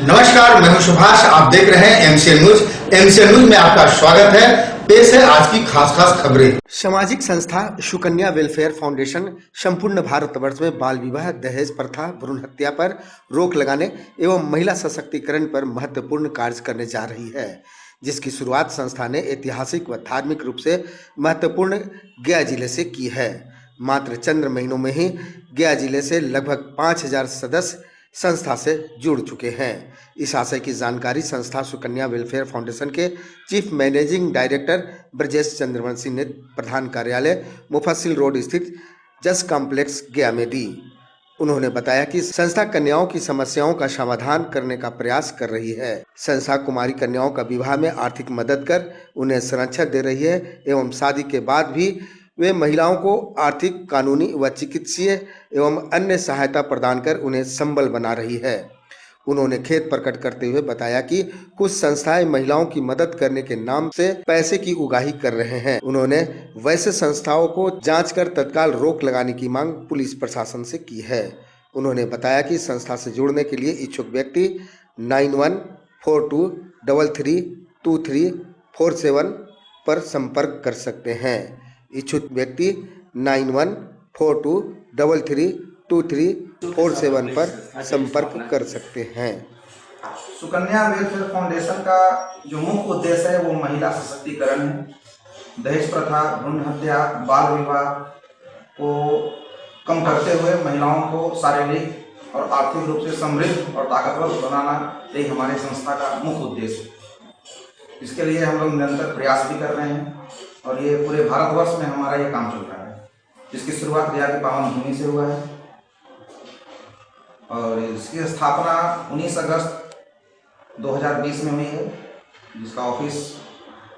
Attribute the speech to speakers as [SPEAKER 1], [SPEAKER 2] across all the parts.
[SPEAKER 1] नमस्कार, मैं हूं सुभाष। आप देख रहे हैं एमसीएन न्यूज। एमसीएन न्यूज में आपका स्वागत है। पेश है आज की खास खबरें। सामाजिक संस्था सुकन्या वेलफेयर फाउंडेशन संपूर्ण भारतवर्ष में बाल विवाह, दहेज प्रथा, भ्रूण हत्या पर रोक लगाने एवं महिला सशक्तिकरण पर महत्वपूर्ण कार्य करने जा रही है, जिसकी शुरुआत संस्था ने ऐतिहासिक व धार्मिक रूप से महत्वपूर्ण गया जिले से की है। मात्र चंद महीनों में ही गया जिले से लगभग 5000 सदस्य संस्था से जुड़ चुके हैं। इस आशय की जानकारी संस्था सुकन्या वेलफेयर फाउंडेशन के chief managing director Brajesh Chandravanshi ने प्रधान कार्यालय मुफस्सिल रोड स्थित जस कॉम्प्लेक्स गया में दी। उन्होंने बताया कि संस्था कन्याओं की समस्याओं का समाधान करने का प्रयास कर रही है। संस्था कुमारी कन्याओं का विवाह में आर्थिक मदद कर उन्हें संरक्षण दे रही है एवं शादी के बाद भी वे महिलाओं को आर्थिक, कानूनी व चिकित्सीय एवं अन्य सहायता प्रदान कर उन्हें संबल बना रही है। उन्होंने खेद प्रकट करते हुए बताया कि कुछ संस्थाएं महिलाओं की मदद करने के नाम से पैसे की उगाही कर रहे हैं। उन्होंने वैसे संस्थाओं को जांच कर तत्काल रोक लगाने की मांग पुलिस प्रशासन से की है। उन्होंने बताया कि संस्था से जुड़ने के लिए इच्छुक व्यक्ति 9142332347 पर संपर्क कर सकते हैं। इच्छुक व्यक्ति 9142332347 पर संपर्क कर सकते हैं।
[SPEAKER 2] सुकन्या वेलफेयर फाउंडेशन का जो मुख्य उद्देश्य है वो महिला सशक्तिकरण है। दहेज प्रथा, भ्रूण हत्या, बाल विवाह को कम करते हुए महिलाओं को शारीरिक और आर्थिक रूप से समृद्ध और ताकतवर बनाना यही हमारे संस्था का मुख्य उद्देश्य है। इसके लिए हम लोग निरंतर प्रयास भी कर रहे हैं और ये पूरे भारतवर्ष में हमारा ये काम चल रहा है, जिसकी शुरुआत गया की पावन भूमि से हुआ है और इसकी स्थापना 19 अगस्त 2020 में हुई है, जिसका ऑफिस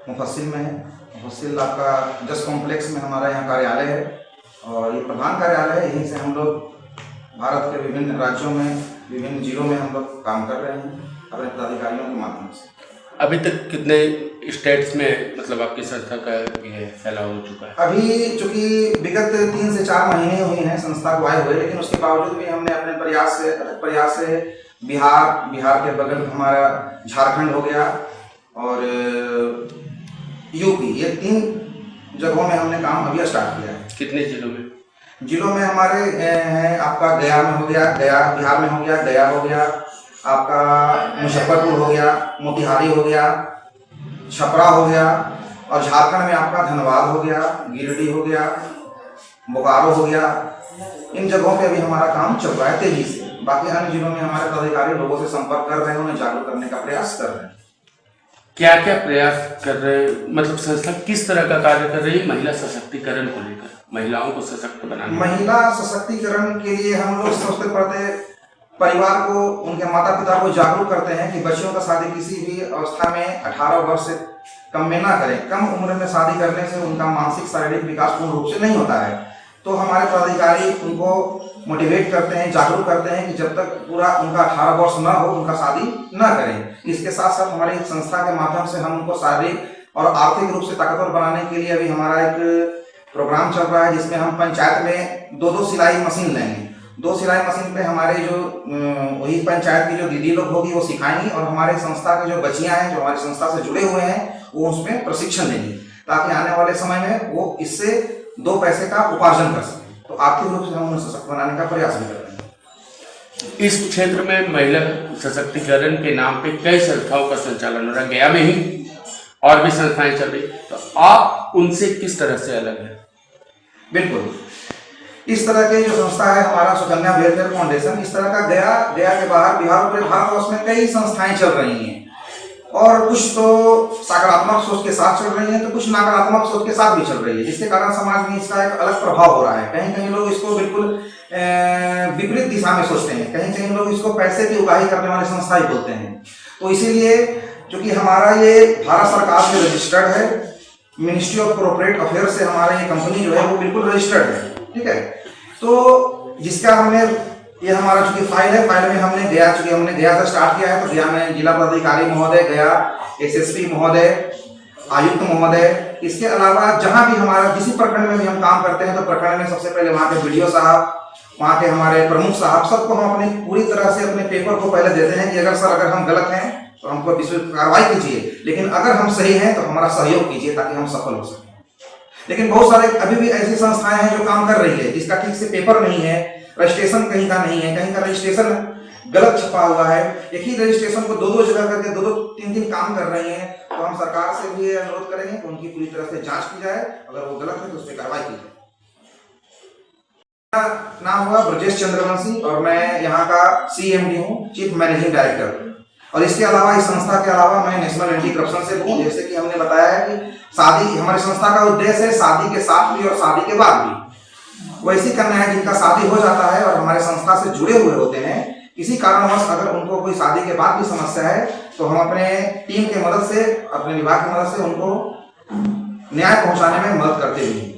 [SPEAKER 2] मुफस्सिल में है। मुफस्सिल आपका जस कॉम्प्लेक्स में हमारा यहाँ कार्यालय है और ये प्रधान कार्यालय है। यहीं से हम लोग भारत के विभिन्न राज्यों में, विभिन्न जिलों में हम लोग काम कर रहे हैं अपने पदाधिकारियों के माध्यम से।
[SPEAKER 3] अभी तक कितने स्टेट्स में मतलब आपकी संस्था का ये फैलाव हो चुका है?
[SPEAKER 2] अभी चूंकि विगत 3 से 4 महीने हुए हैं संस्था को आए हुए, लेकिन उसके बावजूद भी हमने अपने प्रयास से बिहार के बगल हमारा झारखंड हो गया और यूपी, ये 3 जगहों में हमने काम अभी स्टार्ट किया है।
[SPEAKER 3] कितने जिलों में?
[SPEAKER 2] जिलों में हमारे हैं आपका गया में हो गया, बिहार में हो गया, गया हो गया, आपका मुजफ्फरपुर हो गया, मोतिहारी हो गया, छपरा हो गया और झारखंड में आपका धनबाद हो गया, गिरिडीह हो गया, बोकारो हो गया। इन जगहों पे अभी हमारा काम चल रहा है तेजी से। बाकी अन्य जिलों में हमारे पदाधिकारी लोगों से संपर्क कर रहे हैं, उन्हें जागरूक करने का प्रयास कर रहे हैं।
[SPEAKER 3] क्या क्या प्रयास कर रहे हैं, मतलब संस्था किस तरह का कार्य कर रही है महिला सशक्तिकरण को लेकर, महिलाओं को सशक्त बनाने?
[SPEAKER 2] महिला सशक्तिकरण के लिए हम लोग सबसे पहले परिवार को, उनके माता पिता को जागरूक करते हैं कि बच्चियों का शादी किसी भी अवस्था में 18 वर्ष से कम में ना करें। कम उम्र में शादी करने से उनका मानसिक शारीरिक विकास पूर्ण रूप से नहीं होता है। तो हमारे पदाधिकारी उनको मोटिवेट करते हैं, जागरूक करते हैं कि जब तक पूरा उनका 18 वर्ष न हो उनका शादी न करें। इसके साथ साथ हमारी संस्था के माध्यम से हम उनको शारीरिक और आर्थिक रूप से ताकतवर बनाने के लिए अभी हमारा एक प्रोग्राम चल रहा है, जिसमें हम पंचायत में 2 सिलाई मशीन लेंगे। 2 सिलाई मशीन पे हमारे जो वही पंचायत की जो दीदी लोग होगी वो सिखाएंगी और हमारे संस्था के जो बच्चियां हैं जो हमारी संस्था से जुड़े हुए हैं वो उसमें प्रशिक्षण लेंगी, ताकि आने वाले समय में वो इससे 2 पैसे का उपार्जन कर सकें। तो आर्थिक रूप से हम उन्हें सशक्त बनाने का प्रयास भी कर रहे हैं।
[SPEAKER 3] इस क्षेत्र में महिला सशक्तिकरण के नाम पे कई संस्थाओं का संचालन हो रहा है, गया में ही और भी संस्थाएं चल रही, तो आप उनसे किस तरह से अलग है?
[SPEAKER 2] बिल्कुल, इस तरह के जो संस्था है हमारा सुकन्या वेलफेयर फाउंडेशन, इस तरह का गया के बाहर बिहार और भारतवर्ष में कई संस्थाएं चल रही हैं और कुछ तो सकारात्मक सोच के साथ चल रही हैं, तो कुछ नकारात्मक सोच के साथ भी चल रही है, जिसके कारण समाज में इसका एक अलग प्रभाव हो रहा है। कहीं कहीं लोग इसको बिल्कुल विपरीत दिशा में सोचते हैं, कहीं कहीं लोग इसको पैसे की उगाही करने वाली संस्था ही बोलते हैं। तो इसीलिए चूंकि हमारा ये भारत सरकार से रजिस्टर्ड है, मिनिस्ट्री ऑफ कॉर्पोरेट अफेयर से हमारा ये कंपनी जो है वो बिल्कुल रजिस्टर्ड है, ठीक है। तो जिसका हमने ये हमारा चूंकि फाइल है, फाइल में हमने गया से स्टार्ट किया है, तो गया में जिला पदाधिकारी महोदय, गया एसएसपी महोदय, आयुक्त महोदय इसके अलावा जहां भी हमारा जिस प्रखंड में भी हम काम करते हैं तो प्रखंड में सबसे पहले वहां के वीडियो साहब, वहां के हमारे प्रमुख साहब, सबको हम अपने पूरी तरह से अपने पेपर को पहले देते हैं कि अगर सर अगर हम गलत हैं तो हमको कार्रवाई कीजिए, लेकिन अगर हम सही हैं तो हमारा सहयोग कीजिए ताकि हम सफल हो सकें। लेकिन बहुत सारे अभी भी ऐसी संस्थाएं हैं जो काम कर रही है जिसका ठीक से पेपर नहीं है, रजिस्ट्रेशन कहीं का नहीं है, कहीं का रजिस्ट्रेशन गलत छपा हुआ है, एक ही रजिस्ट्रेशन को दो जगह करके दो तीन काम कर रही हैं। तो हम सरकार से भी अनुरोध करेंगे कि उनकी पूरी तरह से जांच की जाए, अगर वो गलत है तो उस पर कार्रवाई की जाए। मेरा नाम हुआ ब्रजेश चंद्रवंशी और मैं यहाँ का CMD हूँ, चीफ मैनेजिंग डायरेक्टर। और इसके अलावा इस संस्था के अलावा मैं नेशनल एंटी करप्शन से हूँ। जैसे कि हमने बताया है कि शादी हमारी संस्था का उद्देश्य है शादी के साथ भी और शादी के बाद भी वैसी कन्या है जिनका शादी हो जाता है और हमारे संस्था से जुड़े हुए होते हैं, किसी कारणवश अगर उनको कोई शादी के बाद भी समस्या है तो हम अपने टीम के मदद से, अपने विभाग की मदद से उनको न्याय पहुंचाने में मदद करते हैं।